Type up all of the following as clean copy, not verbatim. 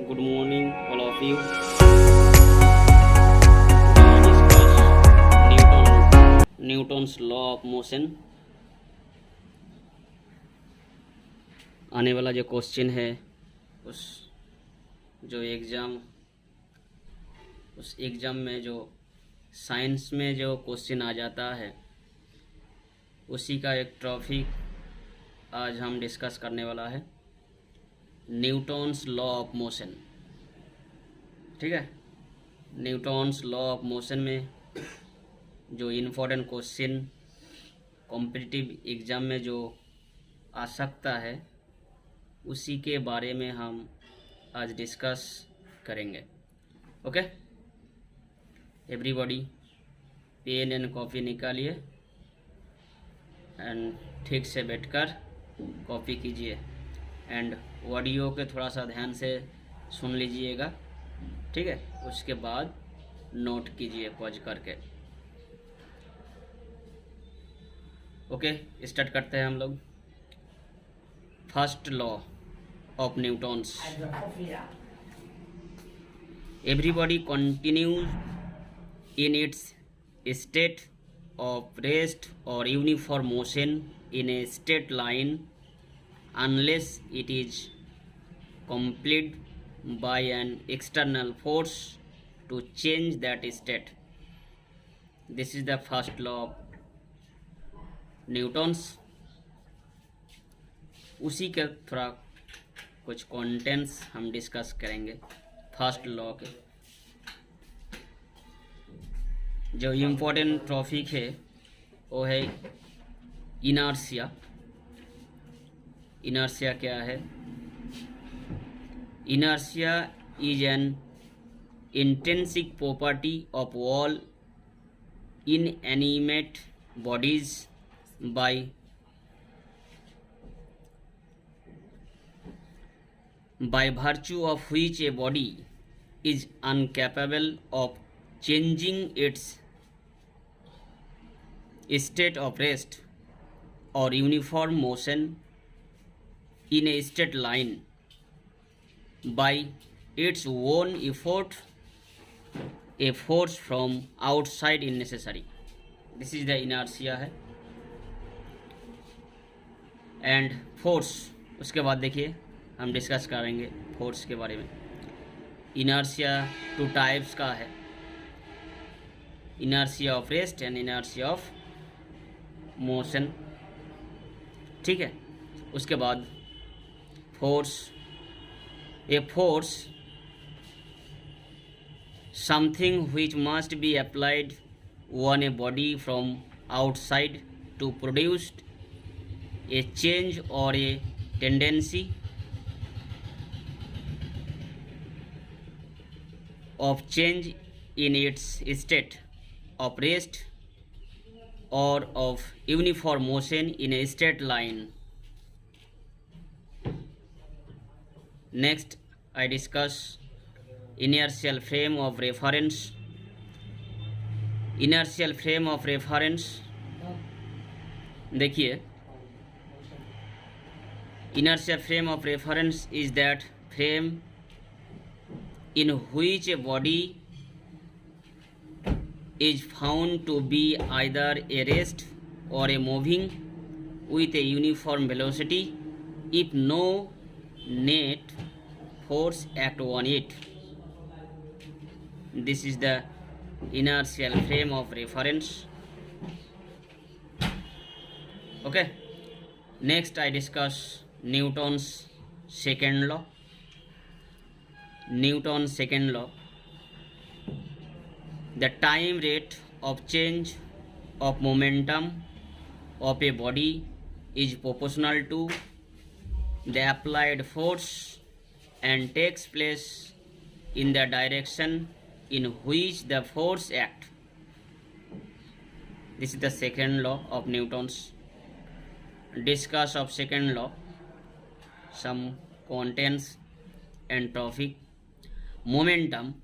Good morning, all of you. We discuss Newton's law of motion. आने वाला जो question है उस एग्ज़ाम में जो साइंस में जो क्वेश्चन आ जाता है उसी का एक टॉपिक आज हम डिस्कस करने वाला है, न्यूटन्स लॉ ऑफ मोशन। ठीक है, न्यूटन्स लॉ ऑफ मोशन में जो इम्पोर्टेंट क्वेश्चन कॉम्पिटिटिव एग्ज़ाम में जो आ सकता है उसी के बारे में हम आज डिस्कस करेंगे। Okay, everybody pen and copy निकालिए एंड ठीक से बैठकर कॉपी कीजिए एंड ऑडियो के थोड़ा सा ध्यान से सुन लीजिएगा। ठीक है, उसके बाद नोट कीजिए पॉज करके। ओके, स्टार्ट करते हैं हम लोग। First law of Newton's, everybody continues in its state of rest or uniform motion in a straight line unless it is compelled by an external force to change that state. This is the first law of Newton's। उसी के थोड़ा कुछ contents हम discuss करेंगे first law के। जो important topic है वो है इनर्शिया। इनर्शिया क्या है? Inertia is an intrinsic property of all inanimate bodies by virtue of which a body is incapable of changing its state of rest or uniform motion in a straight line by its own effort, a force from outside is necessary. This is the inertia है। And force, उसके बाद देखिए हम discuss करेंगे force के बारे में। Inertia two types का है, inertia of rest and inertia of motion. ठीक है, उसके बाद force, a force something which must be applied on a body from outside to produce a change or a tendency of change in its state of rest or of uniform motion in a straight line. Next, I discuss inertial frame of reference. Inertial frame of reference, देखिए, inertial frame of reference is that frame in which a body is found to be either a rest or a moving with a uniform velocity if no net force act on it. This is the inertial frame of reference. Okay, next I discuss Newton's second law. Newton's second law, the time rate of change of momentum of a body is proportional to the applied force and takes place in the direction in which the force act. This is the second law of Newton's. Discuss of second law, some contents and topic. Momentum.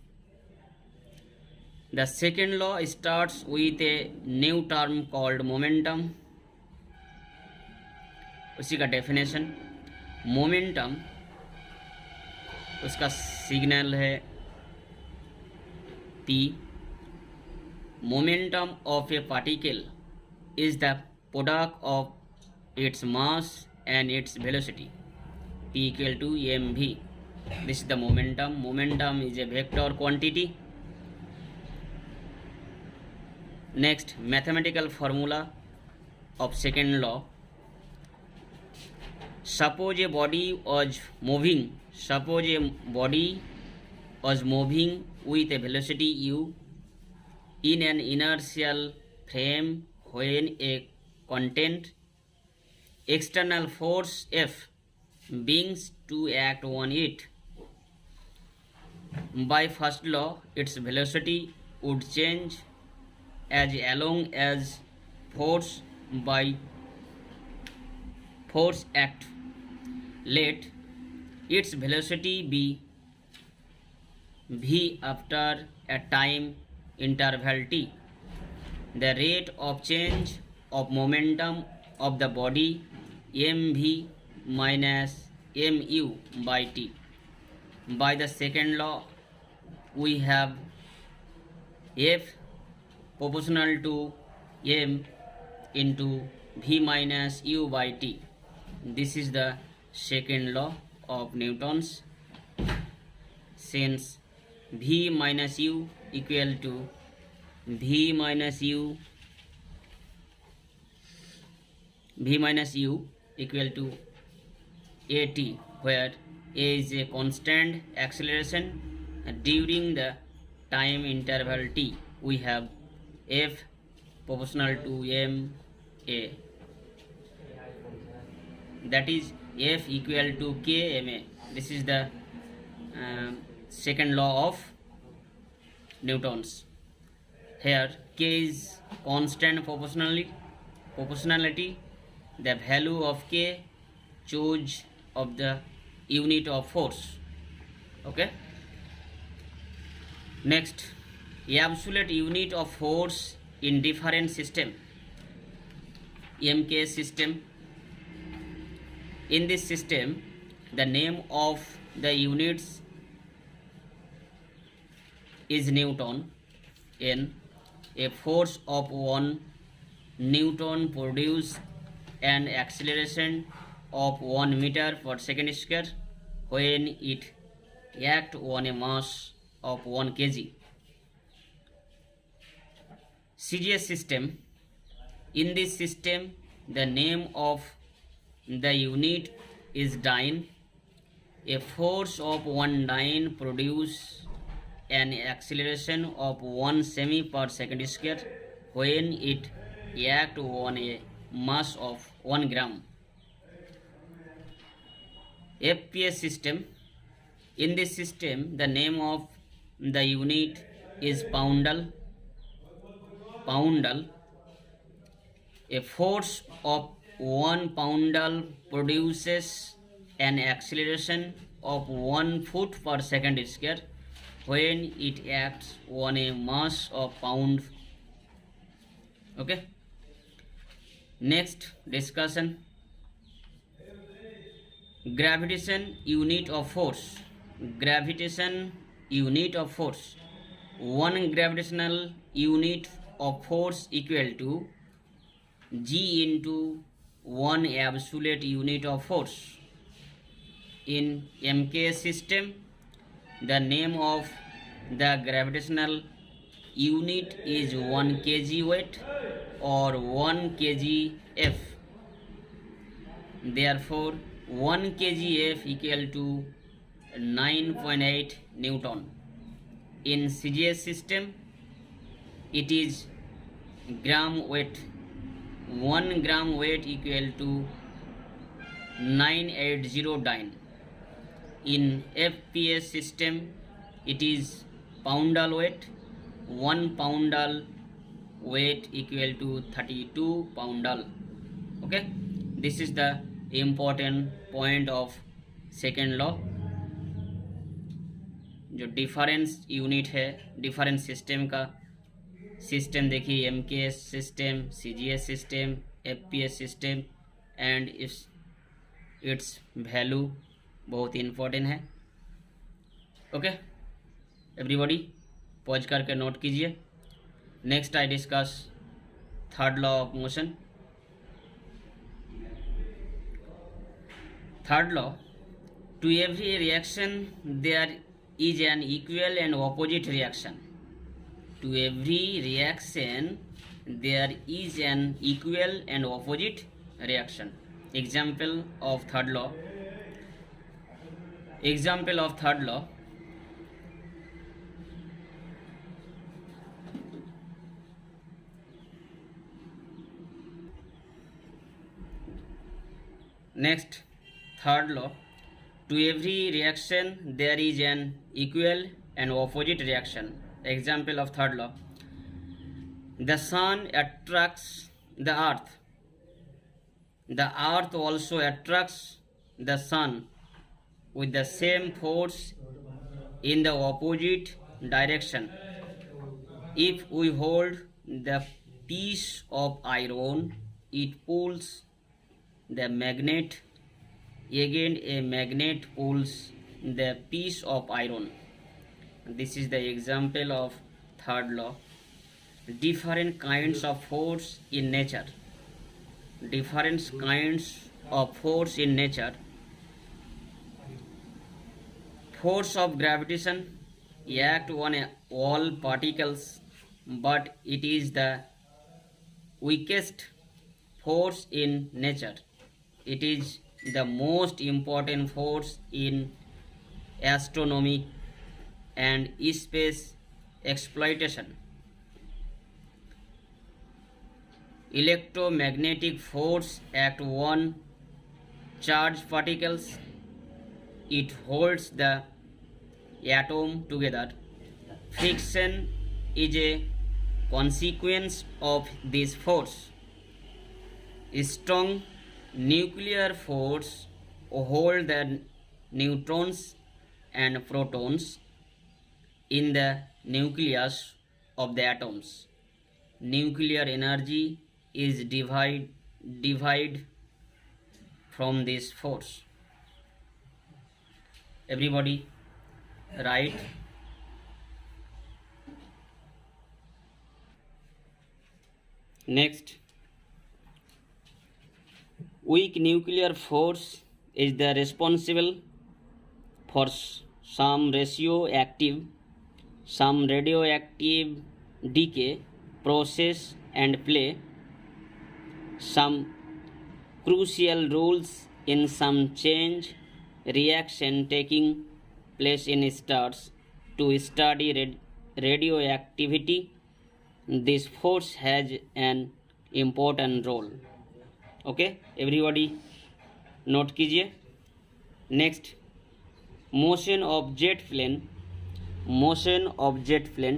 The second law starts with a new term called momentum. उसी का definition, momentum उसका signal है p। Momentum of A particle is the product of its mass and its velocity, p equal to mv. This is the momentum. Momentum is a vector quantity. Next, mathematical formula of second law. Suppose a body was moving with a velocity u in an inertial frame when a constant external force F begins to act on it. By first law, its velocity would change as long as force act. Let its velocity be v after a time interval t. The rate of change of momentum of the body mv minus mu by t. By the second law, we have F proportional to m into v minus u by t. This is the second law of Newton's. Since v minus u equal to at, where a is a constant acceleration during the time interval t, we have F proportional to ma, that is F equal to kma. This is the second law of Newton's. Here k is constant proportionality. The value of k choose of the unit of force. Okay. Next, absolute unit of force in different system, MK system. In this system, the name of the units is Newton. N. A force of 1 Newton produce an acceleration of 1 meter per second square when it act on a mass of 1 kg. CGS system. In this system, the name of the unit is dyne. A force of 1 dyne produce an acceleration of 1 semi per second square when it act on a mass of 1 gram. FPS system. In this system, the name of the unit is poundal. A force of 1 poundal produces an acceleration of 1 foot per second square when it acts on a mass of pound. Okay. Next discussion. Gravitation unit of force. One gravitational unit of force equal to g into 1 absolute unit of force. In MK system, the name of the gravitational unit is 1 kg weight or 1 kg F. Therefore, 1 kg F equal to 9.8 Newton. In CGS system, it is gram weight. 1 gram weight equal to 980 dyne. In FPS system, it is poundal weight. 1 poundal weight equal to 32 poundal. Okay, this is the important point of second law. जो difference unit है different system का, system देखिए MKS system, CGS system, FPS system and it's value बहुत important है. Okay everybody, pause करके note कीजिए। Next I discuss third law of motion. Third law, to every reaction there is an equal and opposite reaction. To every reaction there is an equal and opposite reaction. Example of third law. Example of third law. Next, third law. To every reaction there is an equal and opposite reaction. Example of third law. The sun attracts the earth. The earth also attracts the sun with the same force in the opposite direction. If we hold the piece of iron, it pulls the magnet. Again, a magnet pulls the piece of iron. This is the example of third law. Different kinds of force in nature. Different kinds of force in nature. Force of gravitation act on all particles, but it is the weakest force in nature. It is the most important force in astronomy and space exploitation. Electromagnetic force act on charged particles. It holds the atom together. Friction is a consequence of this force. Strong nuclear force hold the neutrons and protons in the nucleus of the atoms. Nuclear energy is derived from this force. Everybody write. Next, weak nuclear force is the responsible for some radioactive decay process and play some crucial roles in some change reaction taking place in stars. To study radioactivity, this force has an important role. Okay everybody note कीजिए। Next, motion of jet plane. Motion of jet plane,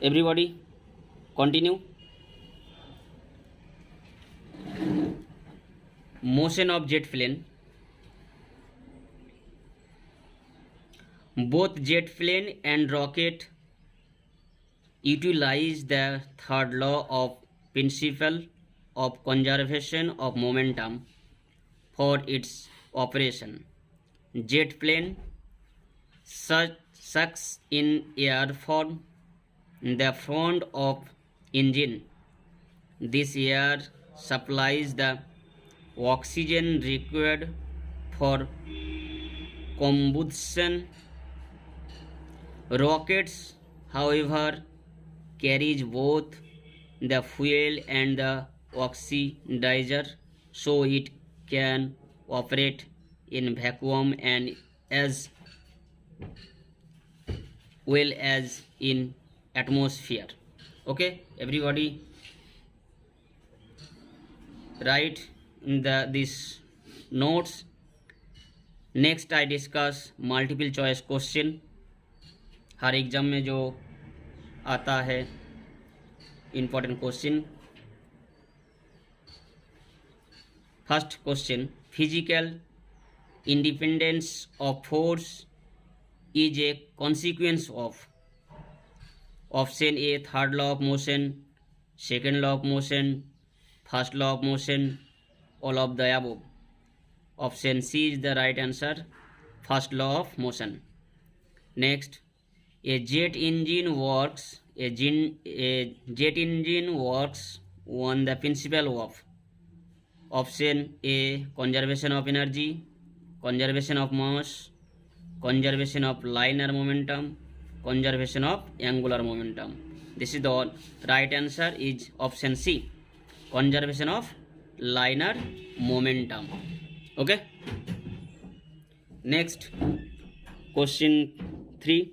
everybody continue. Motion of jet plane, both jet plane and rocket utilize the third law of principle of conservation of momentum for its operation. Jet plane sucks in air from the front of engine. This air supplies the oxygen required for combustion. Rockets, however, carries both the fuel and the oxidizer, so it can operate in vacuum and as well as in atmosphere. Okay everybody, write in this notes. Next I discuss multiple choice question. Her exam में जो आता है important question. First question, physical independence of force is a consequence of. Option A third law of motion, second law of motion, first law of motion, all of the above. Option C is the right answer. First law of motion. Next, a jet engine works on the principle of option A conservation of energy, conservation of mass, conservation of linear momentum, conservation of angular momentum. This is the right answer is option C, conservation of linear momentum. Okay. Next, question 3.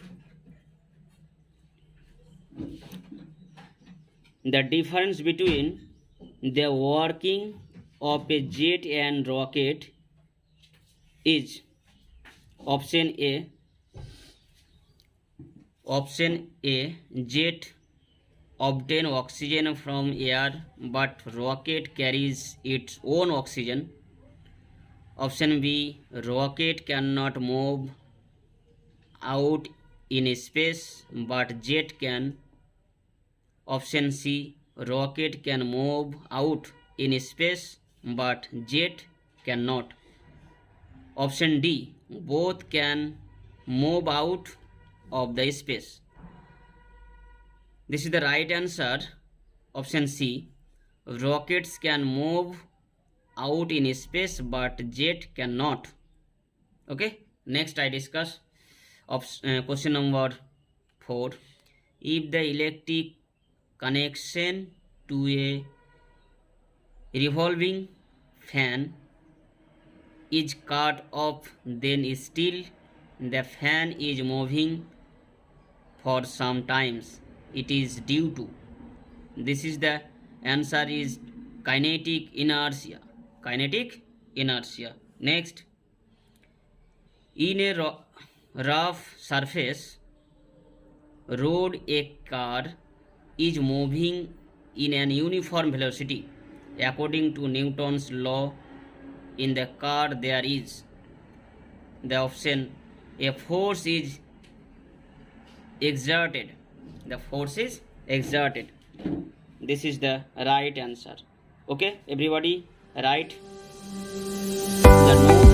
The difference between the working of a jet and rocket is option A. Jet obtain oxygen from air, but rocket carries its own oxygen. Option B, rocket cannot move out in space, but jet can. Option C, rocket can move out in space, but jet cannot. Option D, both can move out of the space. This is the right answer. Option C, rockets can move out in space, but jet cannot. Okay. Next, I discuss question number 4. If the electric connection to a revolving fan is cut off, then still the fan is moving for some times, it is due to. This is the answer is kinetic inertia. Next, in a rough surface road, a car is moving in an uniform velocity. According to Newton's law, in the car there is the option a force is exerted. This is the right answer. Okay, everybody, write the note.